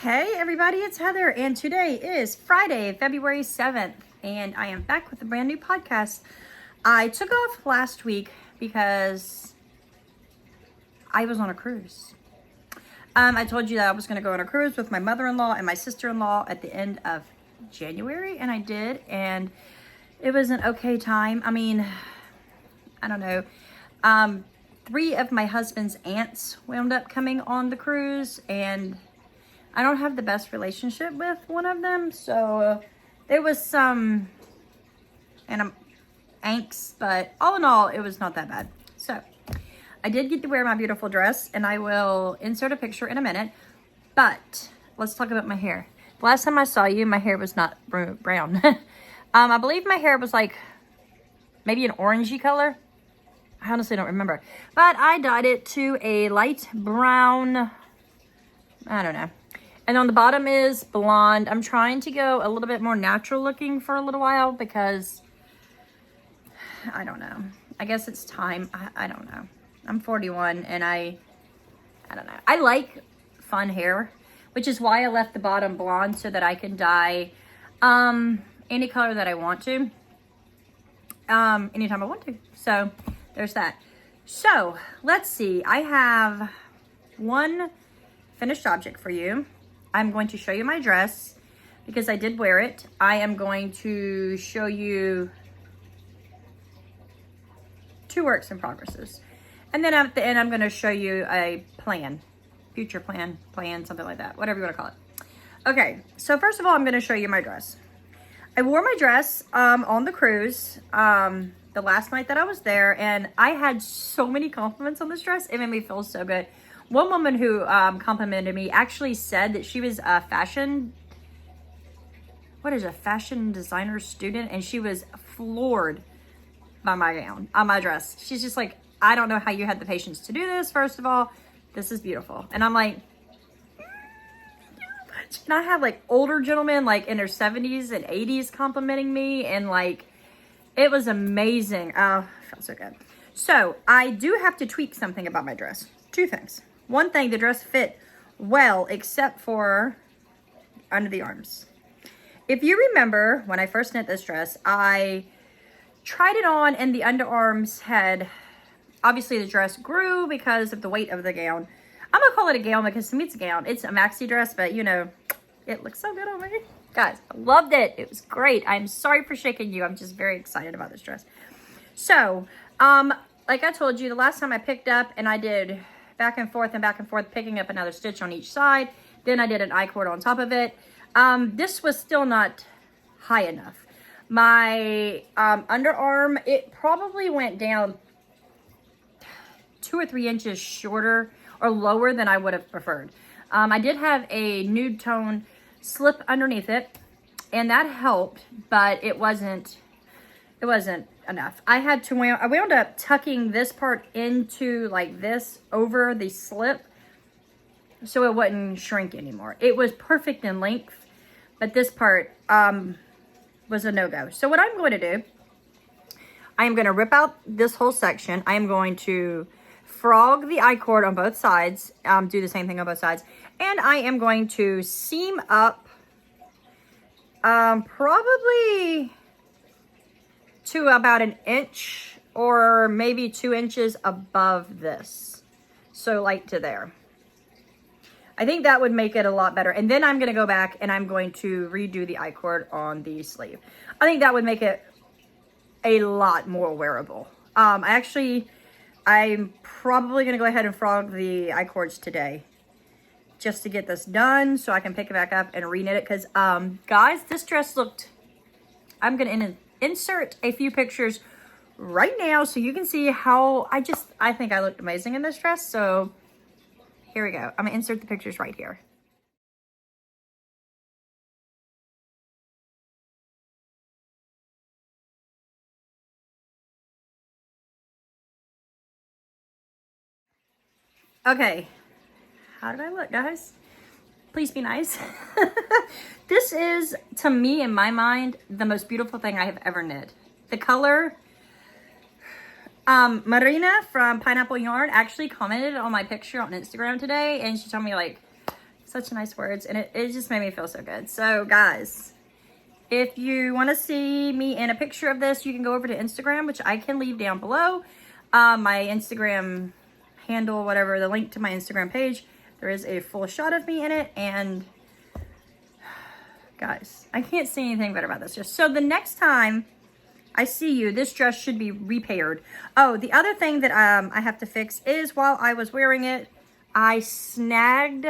Hey everybody, it's Heather, and today is Friday, February 7th, and I am back with a brand new podcast. I took off last week because I was on a cruise. I told you that I was going to go on a cruise with my mother-in-law and my sister-in-law at the end of January, and I did, and it was an okay time. I mean, I don't know. 3 of my husband's aunts wound up coming on the cruise, and I don't have the best relationship with one of them, so there was some angst, but all in all, it was not that bad. So I did get to wear my beautiful dress, and I will insert a picture in a minute, but let's talk about my hair. The last time I saw you, my hair was not brown. I believe my hair was like maybe an orangey color. I honestly don't remember, but I dyed it to a light brown, I don't know. And on the bottom is blonde. I'm trying to go a little bit more natural looking for a little while because, I don't know. I guess it's time. I don't know. I'm 41 and I don't know. I like fun hair, which is why I left the bottom blonde so that I can dye any color that I want to. Anytime I want to. So there's that. So let's see. I have one finished object for you. I'm going to show you my dress because I did wear it. I am going to show you 2 works in progresses. And then at the end, I'm going to show you a plan, future plan, something like that, whatever you want to call it. Okay, so first of all, I'm going to show you my dress. I wore my dress on the cruise the last night that I was there, and I had so many compliments on this dress. It made me feel so good. One woman who complimented me actually said that she was a fashion designer student, and she was floored by my gown, my dress. She's just like, I don't know how you had the patience to do this. First of all, this is beautiful. And I'm like, and I have like older gentlemen like in their 70s and 80s complimenting me, and like, it was amazing. Oh, it felt so good. So I do have to tweak something about my dress. 2 things. One thing, the dress fit well, except for under the arms. If you remember, when I first knit this dress, I tried it on and the underarms had, obviously the dress grew because of the weight of the gown. I'm gonna call it a gown because to me it's a gown. It's a maxi dress, but you know, it looks so good on me. Guys, I loved it. It was great. I'm sorry for shaking you. I'm just very excited about this dress. So, like I told you, the last time I picked up and I did back and forth, picking up another stitch on each side. Then I did an I-cord on top of it. This was still not high enough. My underarm, it probably went down 2 or 3 inches shorter or lower than I would have preferred. I did have a nude tone slip underneath it, and that helped, but it wasn't enough. I wound up tucking this part into like this over the slip so it wouldn't shrink anymore. It was perfect in length, but this part was a no-go. So what I'm going to do, I am going to rip out this whole section. I am going to frog the I-cord on both sides, do the same thing on both sides, and I am going to seam up probably to about 1 inch or maybe 2 inches above this. So like to there. I think that would make it a lot better. And then I'm going to go back and I'm going to redo the I-cord on the sleeve. I think that would make it a lot more wearable. I'm probably going to go ahead and frog the I-cords today just to get this done so I can pick it back up and reknit it. Because, guys, this dress looked, I'm going to insert a few pictures right now so you can see how I think I looked amazing in this dress. So here we go. I'm gonna insert the pictures right here. Okay, how did I look, guys? Please be nice. This is, to me, in my mind, the most beautiful thing I have ever knit. The color, Marina from Pineapple Yarn actually commented on my picture on Instagram today, and she told me like, such nice words, and it just made me feel so good. So guys, if you want to see me in a picture of this, you can go over to Instagram, which I can leave down below. My Instagram handle, whatever, the link to my Instagram page. There is a full shot of me in it, and guys, I can't say anything better about this. Just so the next time I see you, this dress should be repaired. Oh, the other thing that I have to fix is while I was wearing it, I snagged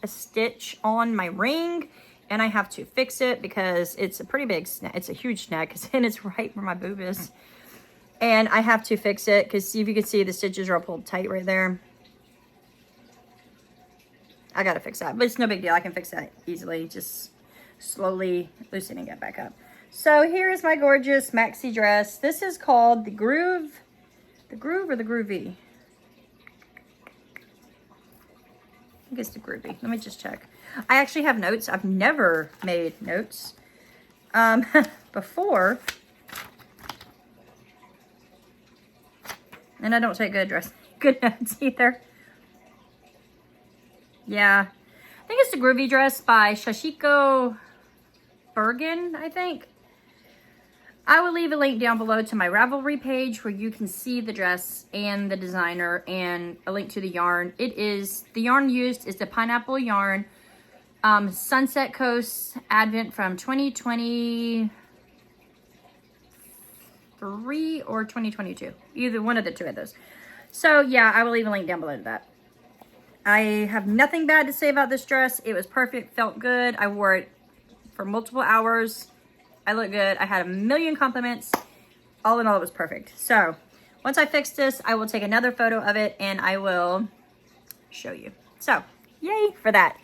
a stitch on my ring, and I have to fix it because it's a pretty big snag. It's a huge snag because it's right where my boob is. And I have to fix it because if you can see, the stitches are all pulled tight right there. I gotta fix that, but it's no big deal. I can fix that easily, just slowly loosening it back up. So here is my gorgeous maxi dress. This is called the Groove. The Groove or the Groovy? I think it's the Groovy. Let me just check. I actually have notes. I've never made notes before. And I don't take good notes either. Yeah. I think it's the Groovy dress by Shashiko Bergen, I think. I will leave a link down below to my Ravelry page where you can see the dress and the designer and a link to the yarn. The yarn used is the pineapple yarn, Sunset Coast Advent from 2023 or 2022. Either one of the two of those. So yeah, I will leave a link down below to that. I have nothing bad to say about this dress. It was perfect, felt good. I wore it for multiple hours. I look good. I had a million compliments. All in all, it was perfect. So once I fix this, I will take another photo of it and I will show you. So yay for that.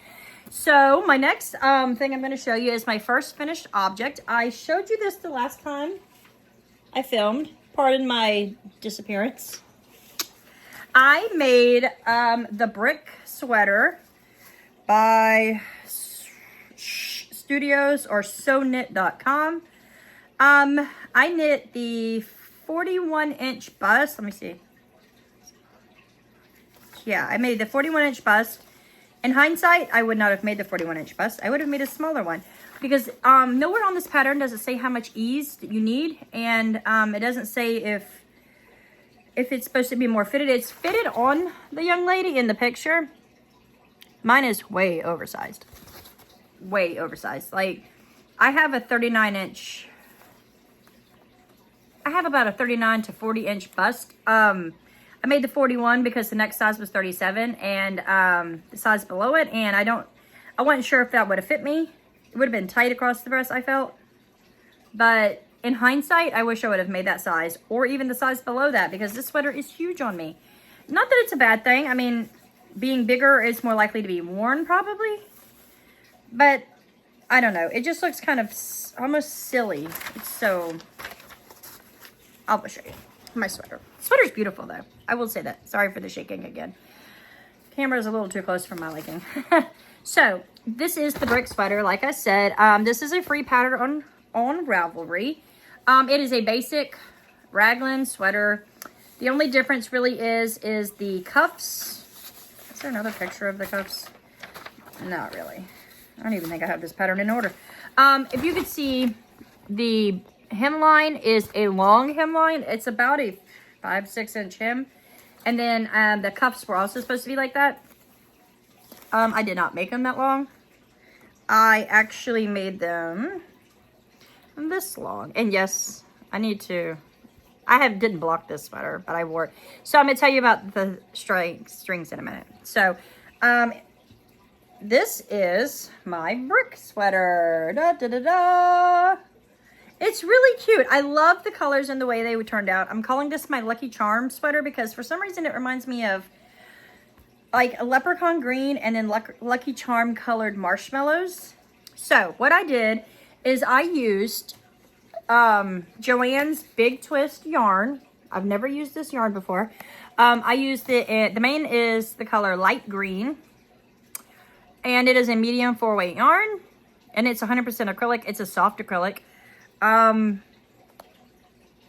So my next thing I'm going to show you is my first finished object. I showed you this the last time I filmed. Pardon my disappearance. I made the brick sweater by Studios or sewknit.com. I knit the 41-inch bust. Let me see. Yeah, I made the 41-inch bust. In hindsight, I would not have made the 41-inch bust. I would have made a smaller one because nowhere on this pattern does it say how much ease that you need, and it doesn't say if it's supposed to be more fitted. It's fitted on the young lady in the picture. Mine is way oversized. Way oversized. Like, I have a 39-inch. I have about a 39 to 40-inch bust. I made the 41 because the next size was 37, and the size below it, and I wasn't sure if that would have fit me. It would have been tight across the breast, I felt. But in hindsight, I wish I would have made that size, or even the size below that, because this sweater is huge on me. Not that it's a bad thing. I mean, being bigger is more likely to be worn, probably. But, I don't know. It just looks kind of almost silly. It's so... I'll show you my sweater. The sweater's beautiful, though. I will say that. Sorry for the shaking again. Camera's a little too close for my liking. So, this is the brick sweater, like I said. This is a free pattern on Ravelry. It is a basic raglan sweater. The only difference really is the cuffs. Is there another picture of the cuffs? Not really. I don't even think I have this pattern in order. If you could see, the hemline is a long hemline. It's about a 5-6 inch hem. And then the cuffs were also supposed to be like that. I did not make them that long. I actually made them this long. And yes, I didn't block this sweater, but I wore it. So I'm going to tell you about the strings in a minute. So, this is my brick sweater. Da, da, da, da. It's really cute. I love the colors and the way they turned out. I'm calling this my Lucky Charm sweater because for some reason it reminds me of like a leprechaun green and then Lucky Charm colored marshmallows. So what I did is I used Joann's Big Twist yarn. I've never used this yarn before. I used the main is the color light green. And it is a medium 4-weight yarn. And it's 100% acrylic. It's a soft acrylic. I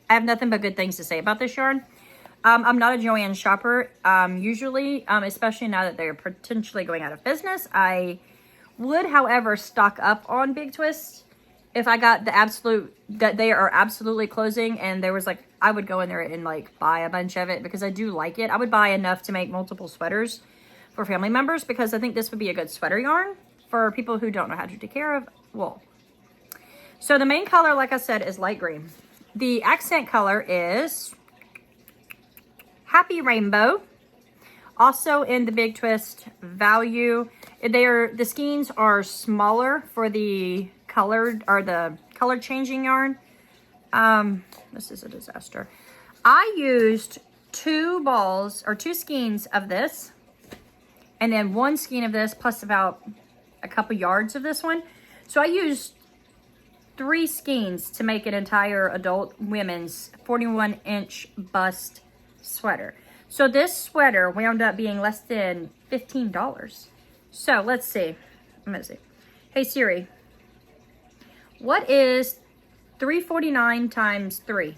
have nothing but good things to say about this yarn. I'm not a Joann shopper, usually, especially now that they're potentially going out of business. I would, however, stock up on Big Twist if I got that they are absolutely closing, and there was like, I would go in there and like buy a bunch of it because I do like it. I would buy enough to make multiple sweaters for family members because I think this would be a good sweater yarn for people who don't know how to take care of wool. So the main color, like I said, is light green. The accent color is Happy Rainbow. Also in the Big Twist value, the skeins are smaller for the colored or the color changing yarn. This is a disaster. I used 2 balls or 2 skeins of this, and then 1 skein of this, plus about a couple yards of this one. So I used 3 skeins to make an entire adult women's 41-inch bust sweater. So this sweater wound up being less than $15. So let's see. I'm gonna see. Hey Siri, what is $349 times 3?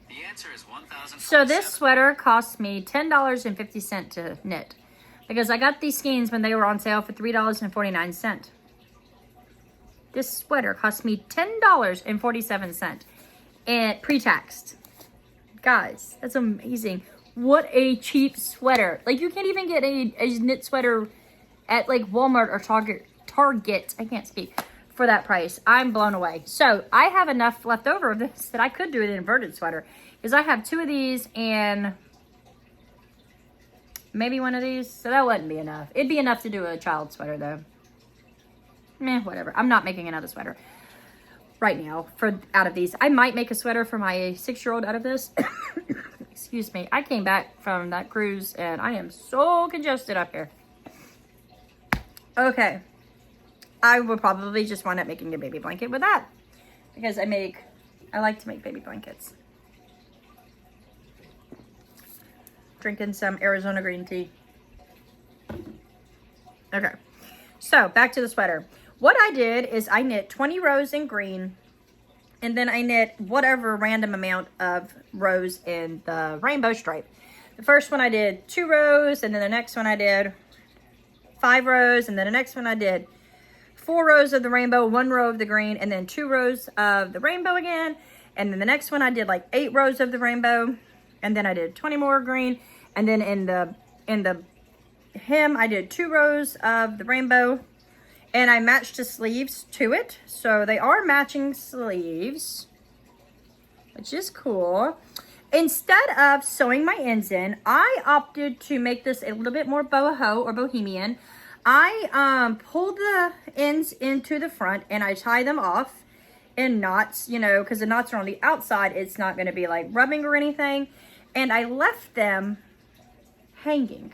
The answer is $1,000. So this sweater cost me $10.50 to knit because I got these skeins when they were on sale for $3.49. This sweater cost me $10.47 and pre-taxed. Guys, that's amazing. What a cheap sweater. Like, you can't even get a knit sweater at like Walmart or Target, I can't speak, for that price. I'm blown away. So I have enough left over of this that I could do an inverted sweater because I have 2 of these and maybe 1 of these. So that wouldn't be enough. It'd be enough to do a child sweater though. Meh, whatever. I'm not making another sweater right now out of these. I might make a sweater for my 6-year-old out of this. Excuse me. I came back from that cruise and I am so congested up here. Okay. I will probably just wind up making a baby blanket with that because I like to make baby blankets. Drinking some Arizona green tea. Okay. So back to the sweater. What I did is I knit 20 rows in green, and then I knit whatever random amount of rows in the rainbow stripe. The first one I did 2 rows, and then the next one I did 5 rows, and then the next one I did 4 rows of the rainbow, 1 row of the green, and then 2 rows of the rainbow again. And then the next one I did like 8 rows of the rainbow, and then I did 20 more green. And then in the hem I did 2 rows of the rainbow. And I matched the sleeves to it. So they are matching sleeves, which is cool. Instead of sewing my ends in, I opted to make this a little bit more boho or bohemian. I pull the ends into the front and I tie them off in knots, you know, because the knots are on the outside. It's not going to be like rubbing or anything. And I left them hanging.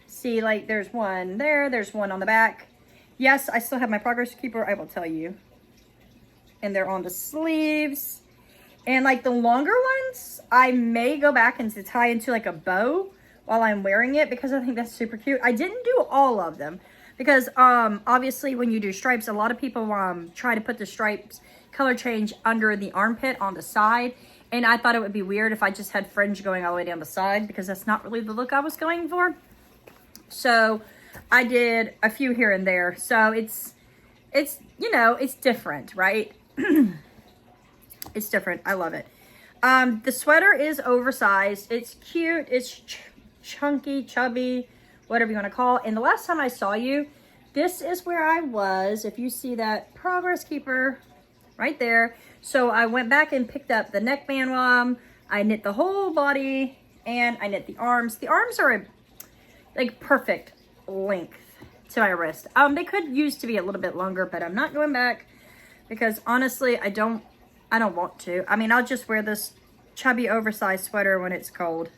See, like there's one there, there's one on the back. Yes, I still have my progress keeper, I will tell you. And they're on the sleeves. And like the longer ones, I may go back and tie into like a bow while I'm wearing it because I think that's super cute. I didn't do all of them because obviously when you do stripes, a lot of people try to put the stripes color change under the armpit on the side. And I thought it would be weird if I just had fringe going all the way down the side because that's not really the look I was going for. So I did a few here and there. So it's you know, it's different, right? It's different. I love it. The sweater is oversized. It's cute. It's chunky, chubby, whatever you want to call it. And the last time I saw you, this is where I was. If you see that progress keeper right there. So I went back and picked up the neckband. I knit the whole body and I knit the arms. The arms are like perfect length to my wrist. They could use to be a little bit longer, but I'm not going back because honestly, I don't want to. I mean, I'll just wear this chubby oversized sweater when it's cold.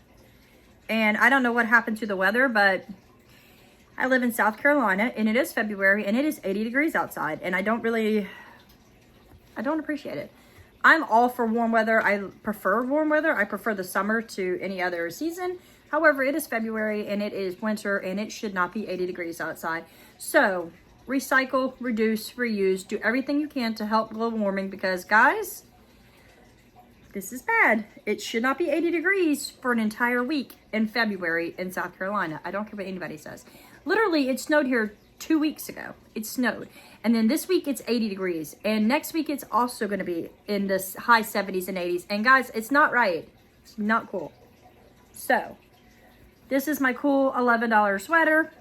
And I don't know what happened to the weather, but I live in South Carolina and it is February and it is 80 degrees outside and I don't appreciate it. I'm all for warm weather. I prefer warm weather. I prefer the summer to any other season. However, it is February and it is winter and it should not be 80 degrees outside. So recycle, reduce, reuse, do everything you can to help global warming because guys, this is bad. It should not be 80 degrees for an entire week in February in South Carolina. I don't care what anybody says. Literally, it snowed here 2 weeks ago. It snowed. And then this week it's 80 degrees. And next week it's also going to be in the high 70s and 80s. And guys, it's not right. It's not cool. So, this is my cool $11 sweater.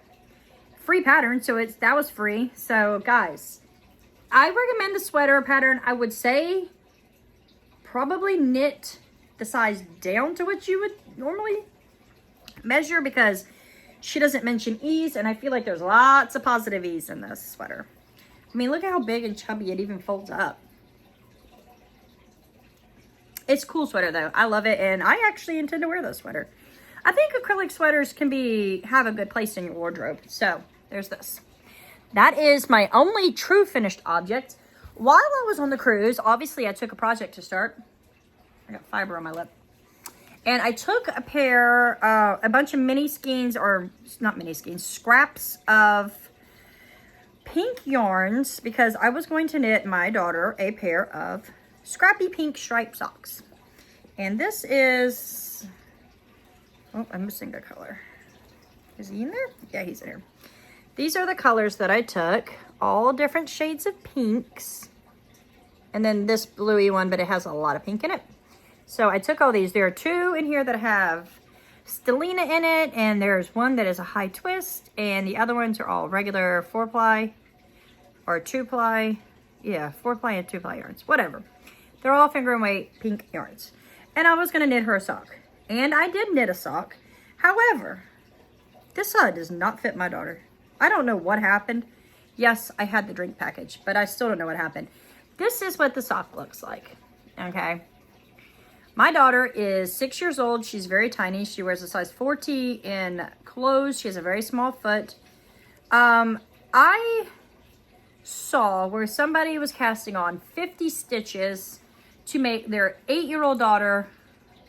Free pattern, so that was free. So, guys, I recommend the sweater pattern. I would say probably knit the size down to what you would normally measure, because she doesn't mention E's, and I feel like there's lots of positive E's in this sweater. I mean, look at how big and chubby it even folds up. It's a cool sweater though. I love it, and I actually intend to wear this sweater. I think acrylic sweaters can have a good place in your wardrobe. So there's this. That is my only true finished object. While I was on the cruise, obviously I took a project to start. I got fiber on my lip. And I took a bunch of mini skeins, or not mini skeins, scraps of pink yarns, because I was going to knit my daughter a pair of scrappy pink striped socks. And this is, oh, I'm missing a color. Is he in there? Yeah, he's in here. These are the colors that I took, all different shades of pinks. And then this bluey one, but it has a lot of pink in it. So I took all these. There are 2 in here that have stellina in it, and there's one that is a high twist, and the other ones are all regular 4-ply or 2-ply. Yeah, 4-ply and 2-ply yarns, whatever. They're all finger and weight pink yarns. And I was gonna knit her a sock, and I did knit a sock. However, this sock does not fit my daughter. I don't know what happened. Yes, I had the drink package, but I still don't know what happened. This is what the sock looks like, okay? My daughter is 6 years old. She's very tiny. She wears a size 4T in clothes. She has a very small foot. I saw where somebody was casting on 50 stitches to make their 8-year-old daughter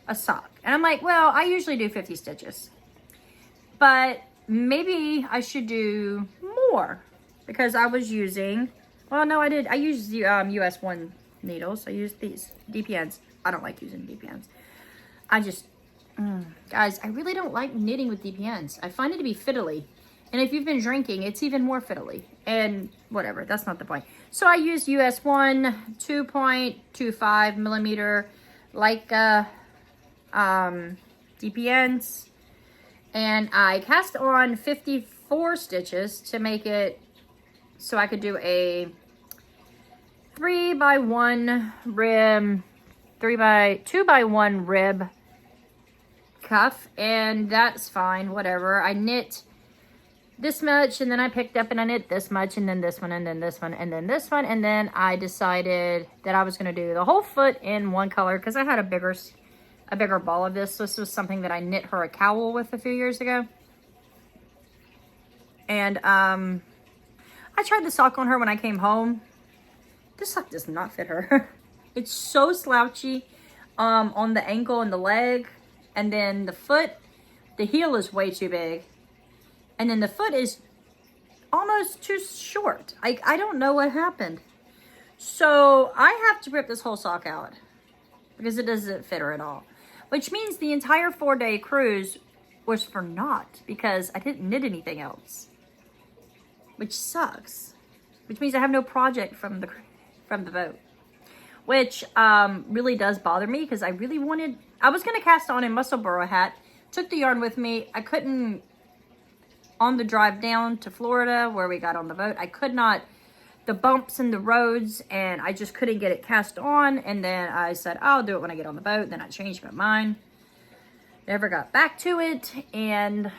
a sock. And I'm like, well, I usually do 50 stitches. But maybe I should do more, because I was using, well, no, I did. I used US 1 needles. I used these DPNs. I don't like using DPNs. I just, guys, I really don't like knitting with DPNs. I find it to be fiddly. And if you've been drinking, it's even more fiddly. And whatever, that's not the point. So I used US 1 2.25 millimeter Leica DPNs. And I cast on 54 stitches to make it so I could do a 3x1 rib, 2x1 rib cuff, and that's fine, whatever. I knit this much, and then I picked up and I knit this much, and then this one, and then this one, and then this one, and then I decided that I was going to do the whole foot in one color, because I had a bigger ball of this. This was something that I knit her a cowl with a few years ago. And I tried the sock on her when I came home. This sock does not fit her. It's so slouchy on the ankle and the leg. And then the foot, the heel is way too big. And then the foot is almost too short. I don't know what happened. So I have to rip this whole sock out, because it doesn't fit her at all. Which means the entire 4-day cruise was for naught, because I didn't knit anything else. Which sucks. Which means I have no project from the boat. Which really does bother me, because I was going to cast on a Musselburgh hat. Took the yarn with me. I couldn't, on the drive down to Florida where we got on the boat, I could not, the bumps in the roads, and I just couldn't get it cast on. And then I said, I'll do it when I get on the boat. Then I changed my mind. Never got back to it. And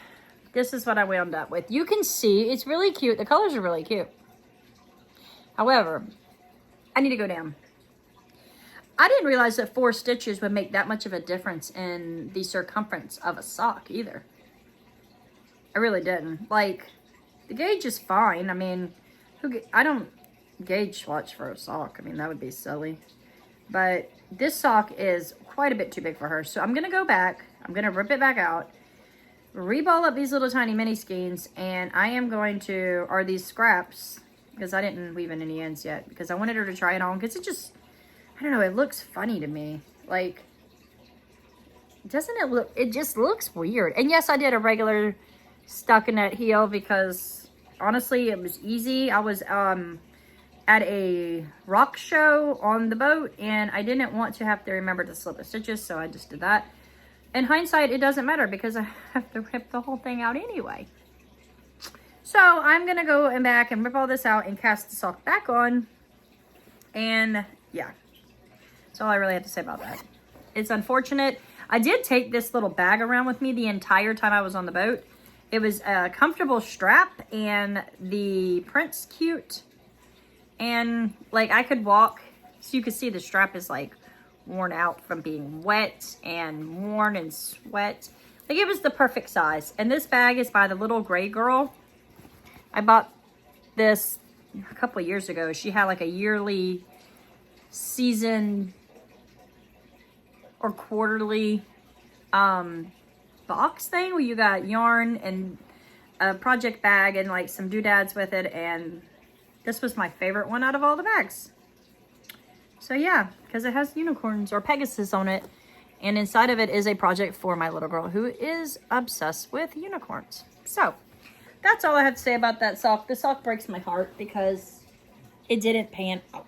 this is what I wound up with. You can see it's really cute. The colors are really cute. However, I need to go down. I didn't realize that 4 stitches would make that much of a difference in the circumference of a sock either. I really didn't. Like, the gauge is fine. I mean, I don't gauge swatch for a sock. I mean, that would be silly. But this sock is quite a bit too big for her. So I'm going to go back. I'm going to rip it back out. Reball up these little tiny mini skeins. And I am going to, or these scraps, because I didn't weave in any ends yet. Because I wanted her to try it on. Because it just, I don't know, it looks funny to me. Like, doesn't it look, it just looks weird. And yes, I did a regular stockinette heel because honestly, it was easy. I was at a rock show on the boat and I didn't want to have to remember to slip the stitches, so I just did that. In hindsight, it doesn't matter because I have to rip the whole thing out anyway. So I'm gonna go and back and rip all this out and cast the sock back on. And yeah, that's all I really have to say about that. It's unfortunate. I did take this little bag around with me the entire time I was on the boat. It was a comfortable strap and the print's cute. And like I could walk, so you could see the strap is like worn out from being wet and worn and sweat. Like it was the perfect size. And this bag is by the Little Gray Girl. I bought this a couple of years ago. She had like a yearly season or quarterly box thing where you got yarn and a project bag and like some doodads with it, and this was my favorite one out of all the bags. So yeah, because it has unicorns or Pegasus on it, and inside of it is a project for my little girl who is obsessed with unicorns. So that's all I have to say about that sock. The sock breaks my heart because it didn't pan out.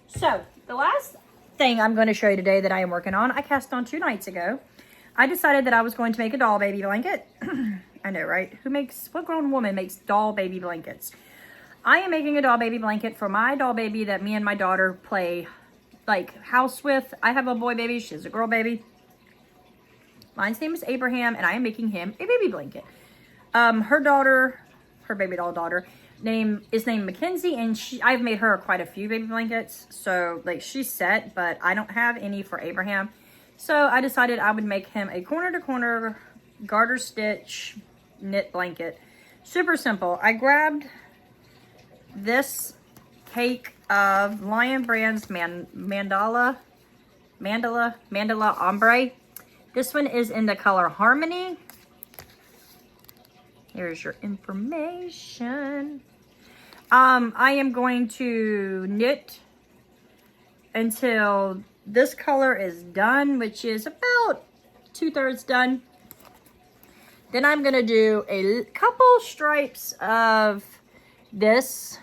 So the last thing I'm going to show you today that I am working on, I cast on 2 nights ago. I decided that I was going to make a doll baby blanket. I know, right? What grown woman makes doll baby blankets? I am making a doll baby blanket for my doll baby that me and my daughter play like house with. I have a boy baby. She has a girl baby. Mine's name is Abraham, and I am making him a baby blanket. Her daughter, her baby doll daughter, is named Mackenzie, and I've made her quite a few baby blankets. So like she's set, but I don't have any for Abraham. So I decided I would make him a corner to corner garter stitch knit blanket. Super simple. I grabbed this cake of Lion Brand's Mandela ombre. This one is in the color Harmony. Here's your information. I am going to knit until this color is done, which is about 2/3 done. Then I'm gonna do a couple stripes of this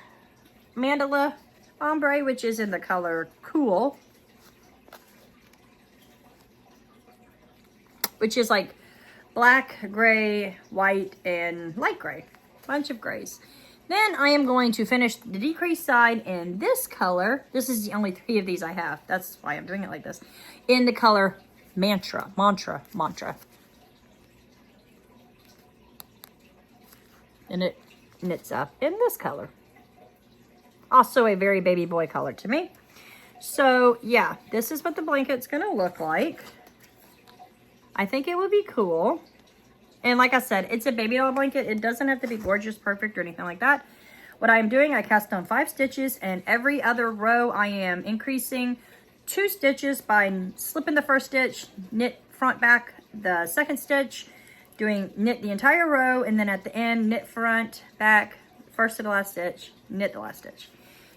Mandela ombre, which is in the color Cool, which is like black, gray, white, and light gray. Bunch of grays. Then I am going to finish the decrease side in this color. This is the only 3 of these I have. That's why I'm doing it like this. In the color Mantra. And it knits up in this color. Also a very baby boy color to me. So yeah, this is what the blanket's gonna look like. I think it would be cool. And like I said, it's a baby doll blanket. It doesn't have to be gorgeous, perfect, or anything like that. What I am doing, I cast on 5 stitches, and every other row I am increasing 2 stitches by slipping the first stitch, knit front back the second stitch, knit the entire row, and then at the end, knit front, back, first to the last stitch, knit the last stitch.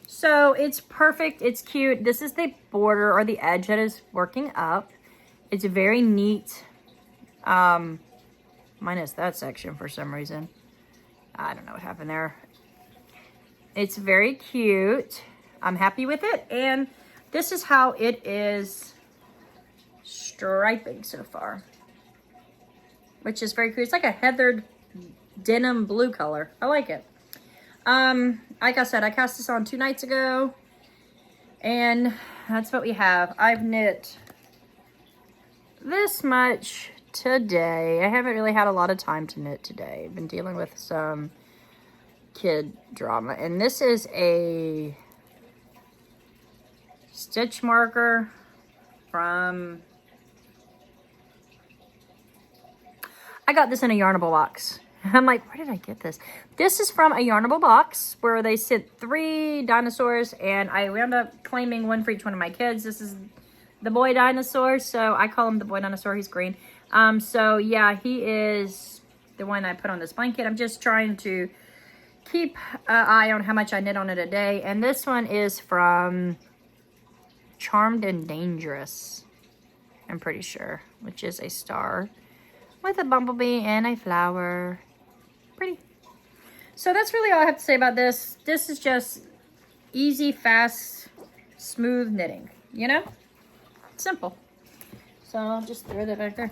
So it's perfect, it's cute. This is the border or the edge that is working up. It's very neat. Minus that section for some reason. I don't know what happened there. It's very cute. I'm happy with it. And this is how it is striping so far, which is very cute. It's like a heathered denim blue color. I like it. Like I said, I cast this on 2 nights ago, and that's what we have. I've knit this much today. I haven't really had a lot of time to knit today. I've been dealing with some kid drama, and this is a stitch marker from, I got this in a Yarnable box. I'm like, where did I get this? This is from a Yarnable box where they sent 3 dinosaurs, and I wound up claiming one for each one of my kids. This is the boy dinosaur, so I call him the boy dinosaur. He's green. So yeah, he is the one I put on this blanket. I'm just trying to keep an eye on how much I knit on it a day. And this one is from Charmed and Dangerous. I'm pretty sure, which is a star with a bumblebee and a flower. Pretty. So that's really all I have to say about this. This is just easy, fast, smooth knitting, you know? Simple. So I'll just throw that back there.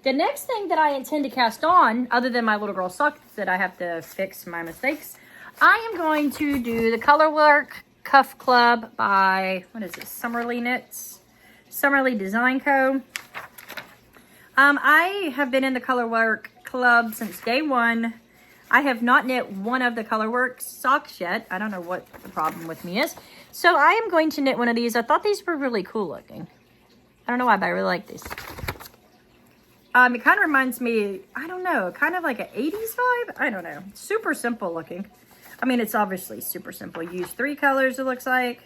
The next thing that I intend to cast on, other than my little girl socks that I have to fix my mistakes, I am going to do the Colorwork Cuff Club by, what is it, Summerly Knits? Summerly Design Co. I have been in the Colorwork Club since day one. I have not knit one of the Colorwork socks yet. I don't know what the problem with me is. So I am going to knit one of these. I thought these were really cool looking. I don't know why, but I really like these. It kind of reminds me, I don't know, kind of like an 80s vibe. I don't know. Super simple looking. I mean, it's obviously super simple. You use 3 colors, it looks like.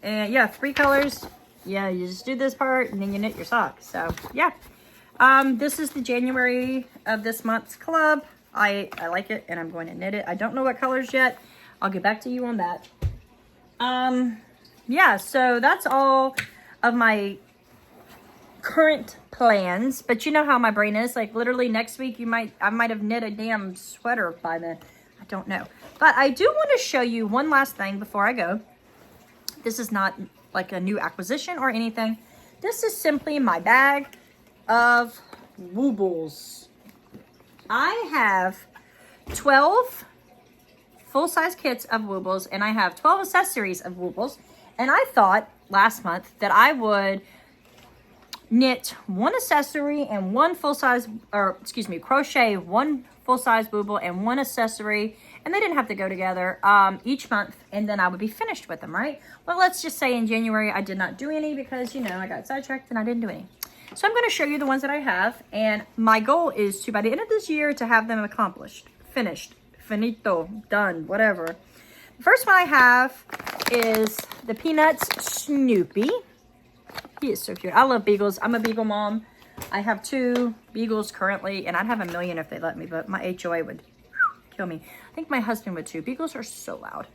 And yeah, 3 colors. Yeah, you just do this part and then you knit your socks. So yeah. This is the January of this month's club. I like it and I'm going to knit it. I don't know what colors yet. I'll get back to you on that. Yeah, so that's all of my current plans, but you know how my brain is. Like literally next week I might have knit a damn sweater by then. I don't know, but I do want to show you one last thing before I go. This is not like a new acquisition or anything. This is simply my bag of Woobles. I have 12 full-size kits of Woobles and I have 12 accessories of Woobles, and I thought last month that I would knit 1 accessory and 1 full-size, or excuse me, crochet 1 full-size Wooble and 1 accessory, and they didn't have to go together each month, and then I would be finished with them, right? Well, let's just say in January I did not do any because, you know, I got sidetracked and I didn't do any. So I'm going to show you the ones that I have, and my goal is to, by the end of this year, to have them accomplished, finished, finito, done, whatever. The first one I have is the Peanuts Snoopy. He is so cute. I love beagles. I'm a beagle mom. I have 2 beagles currently, and I'd have a million if they let me, but my HOA would kill me. I think my husband would too. Beagles are so loud.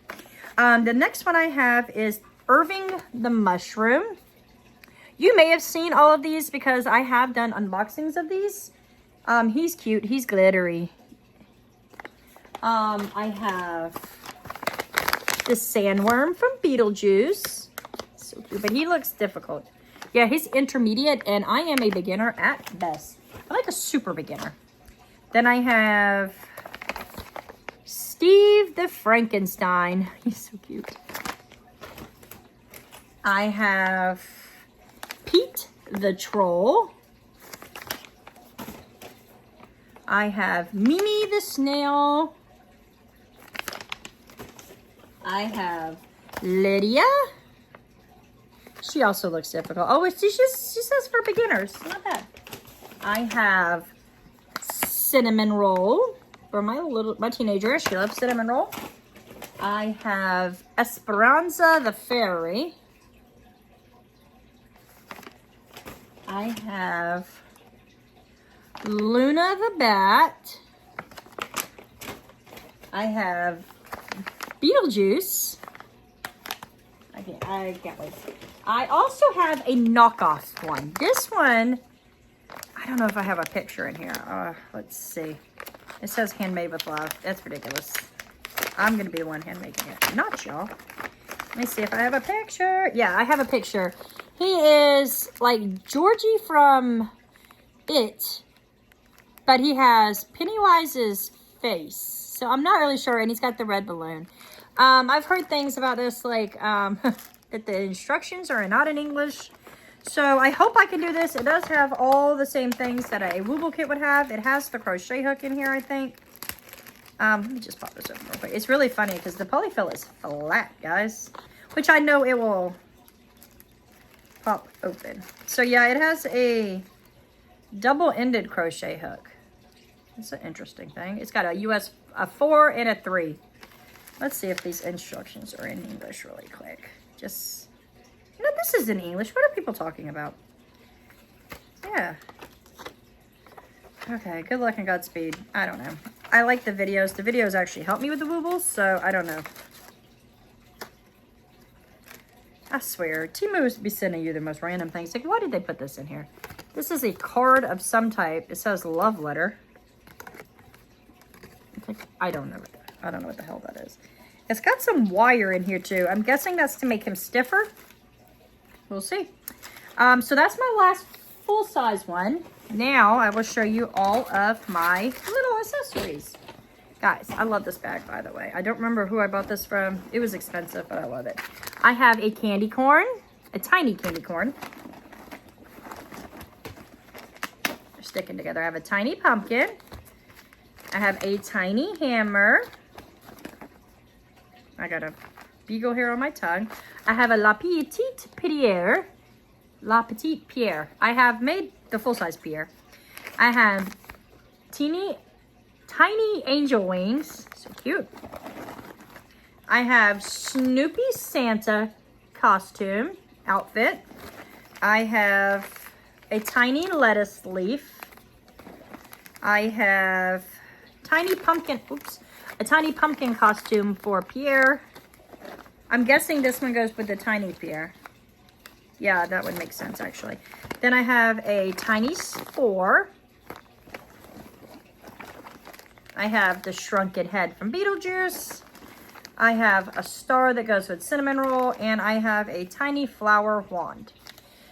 The next one I have is Irving the Mushroom. You may have seen all of these because I have done unboxings of these. He's cute. He's glittery. I have the Sandworm from Beetlejuice. So cute, but he looks difficult. Yeah, he's intermediate, and I am a beginner at best. I like a super beginner. Then I have Steve the Frankenstein. He's so cute. I have Pete the Troll. I have Mimi the Snail. I have Lydia. She also looks difficult. Oh, she says for beginners. Not bad. I have Cinnamon Roll for my teenager. She loves cinnamon roll. I have Esperanza the Fairy. I have Luna the Bat. I have Beetlejuice. I can't wait. I also have a knockoff one. This one, I don't know if I have a picture in here. Let's see. It says handmade with love. That's ridiculous. I'm going to be the one hand making it, not y'all. Let me see if I have a picture. Yeah, I have a picture. He is like Georgie from It, but he has Pennywise's face. So I'm not really sure, and he's got the red balloon. I've heard things about this, like that the instructions are not in English. So I hope I can do this. It does have all the same things that a Wooble kit would have. It has the crochet hook in here, I think. Let me just pop this open real quick. It's really funny because the polyfill is flat, guys, which I know it will pop open. So yeah, it has a double-ended crochet hook. That's an interesting thing. It's got a 4 and a 3. Let's see if these instructions are in English really quick. Just, you know, this is in English. What are people talking about? Yeah. Okay, good luck and Godspeed. I don't know. I like the videos. The videos actually help me with the Woobles, so I don't know. I swear, Temu used to be sending you the most random things. Like, why did they put this in here? This is a card of some type. It says love letter. I don't know. I don't know what the hell that is. It's got some wire in here too. I'm guessing that's to make him stiffer. We'll see. So that's my last full-size one. Now I will show you all of my little accessories. Guys, I love this bag, by the way. I don't remember who I bought this from. It was expensive, but I love it. I have a candy corn, a tiny candy corn. They're sticking together. I have a tiny pumpkin. I have a tiny hammer. I got a beagle here on my tongue. I have a La Petite Pierre. La Petite Pierre. I have made the full-size Pierre. I have tiny angel wings. So cute. I have Snoopy Santa costume outfit. I have a tiny lettuce leaf. I have tiny pumpkin, a tiny pumpkin costume for Pierre. I'm guessing this one goes with the tiny Pierre. Yeah, that would make sense actually. Then I have a tiny spore. I have the shrunken head from Beetlejuice. I have a star that goes with cinnamon roll, and I have a tiny flower wand.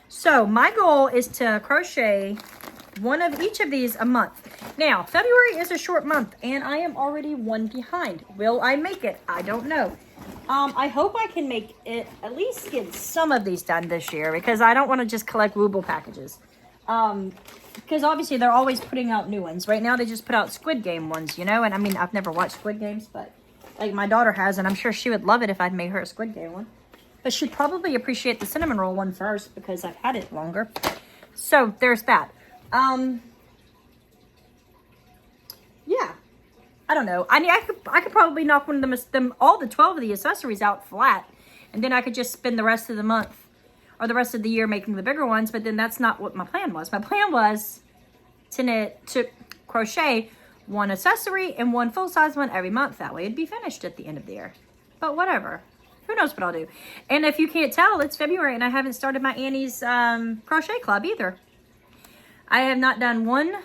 So my goal is to crochet one of each of these a month. Now, February is a short month, and I am already one behind. Will I make it? I don't know. I hope I can make it, at least get some of these done this year, because I don't want to just collect Wooble packages. Because obviously they're always putting out new ones. Right now they just put out Squid Game ones, you know? And I mean, I've never watched Squid Games, but like my daughter has, and I'm sure she would love it if I'd made her a Squid Game one. But she'd probably appreciate the cinnamon roll one first because I've had it longer. So there's that. Yeah. I don't know. I mean, I could probably knock one of them all the 12 of the accessories out flat, and then I could just spend the rest of the month or the rest of the year making the bigger ones. But then that's not what my plan was. My plan was to crochet one accessory and one full-size one every month. That way it'd be finished at the end of the year. But whatever. Who knows what I'll do. And if you can't tell, it's February and I haven't started my Annie's crochet club either. I have not done one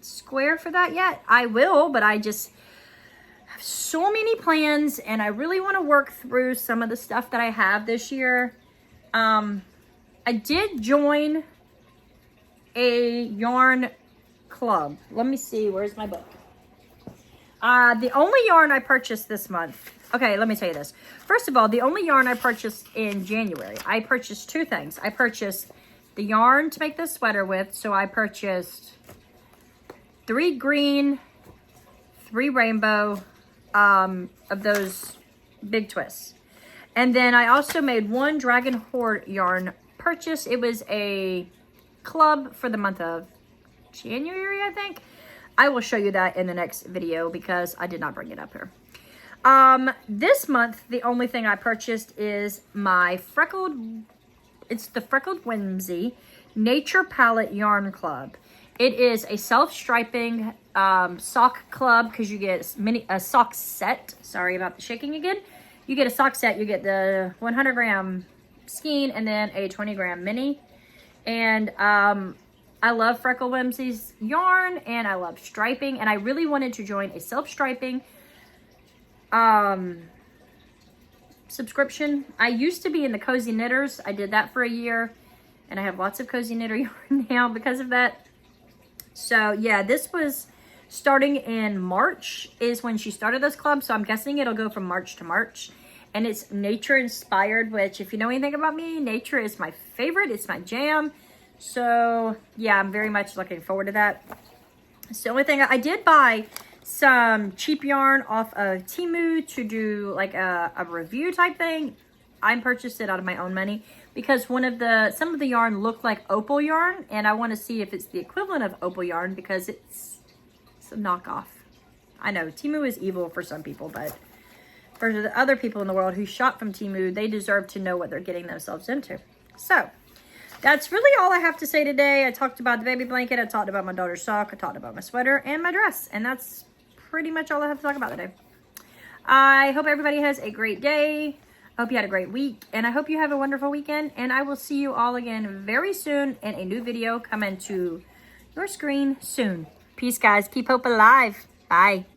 square for that yet. I will, but I just have so many plans and I really want to work through some of the stuff that I have this year. I did join a yarn club. Let me see. Where's my book? The only yarn I purchased this month. Okay, let me tell you this. First of all, the only yarn I purchased in January, I purchased two things. I purchased the yarn to make this sweater with. So I purchased 3 green, 3 rainbow of those big twists. And then I also made 1 Dragon Horde yarn purchase. It was a club for the month of January, I think. I will show you that in the next video because I did not bring it up here. This month, the only thing I purchased is my it's the Freckled Whimsey Nature Palette Yarn Club. It is a self-striping sock club because you get a sock set. Sorry about the shaking again. You get a sock set. You get the 100 gram skein and then a 20 gram mini. And I love Freckled Whimsey's yarn and I love striping. And I really wanted to join a self-striping subscription. I used to be in the Cozy Knitters. I did that for a year. And I have lots of Cozy Knitter yarn now because of that. So yeah, this was starting in March is when she started this club. So I'm guessing it'll go from March to March. And it's nature inspired, which if you know anything about me, nature is my favorite. It's my jam. So yeah, I'm very much looking forward to that. It's the only thing I did buy some cheap yarn off of Temu to do like a review type thing. I purchased it out of my own money because some of the yarn looked like opal yarn and I want to see if it's the equivalent of opal yarn because it's a knockoff. I know Temu is evil for some people, but for the other people in the world who shop from Temu, they deserve to know what they're getting themselves into. So that's really all I have to say today. I talked about the baby blanket. I talked about my daughter's sock. I talked about my sweater and my dress. And that's pretty much all I have to talk about today. I hope everybody has a great day. Hope you had a great week, and I hope you have a wonderful weekend, and I will see you all again very soon in a new video coming to your screen soon. Peace, guys. Keep hope alive. Bye.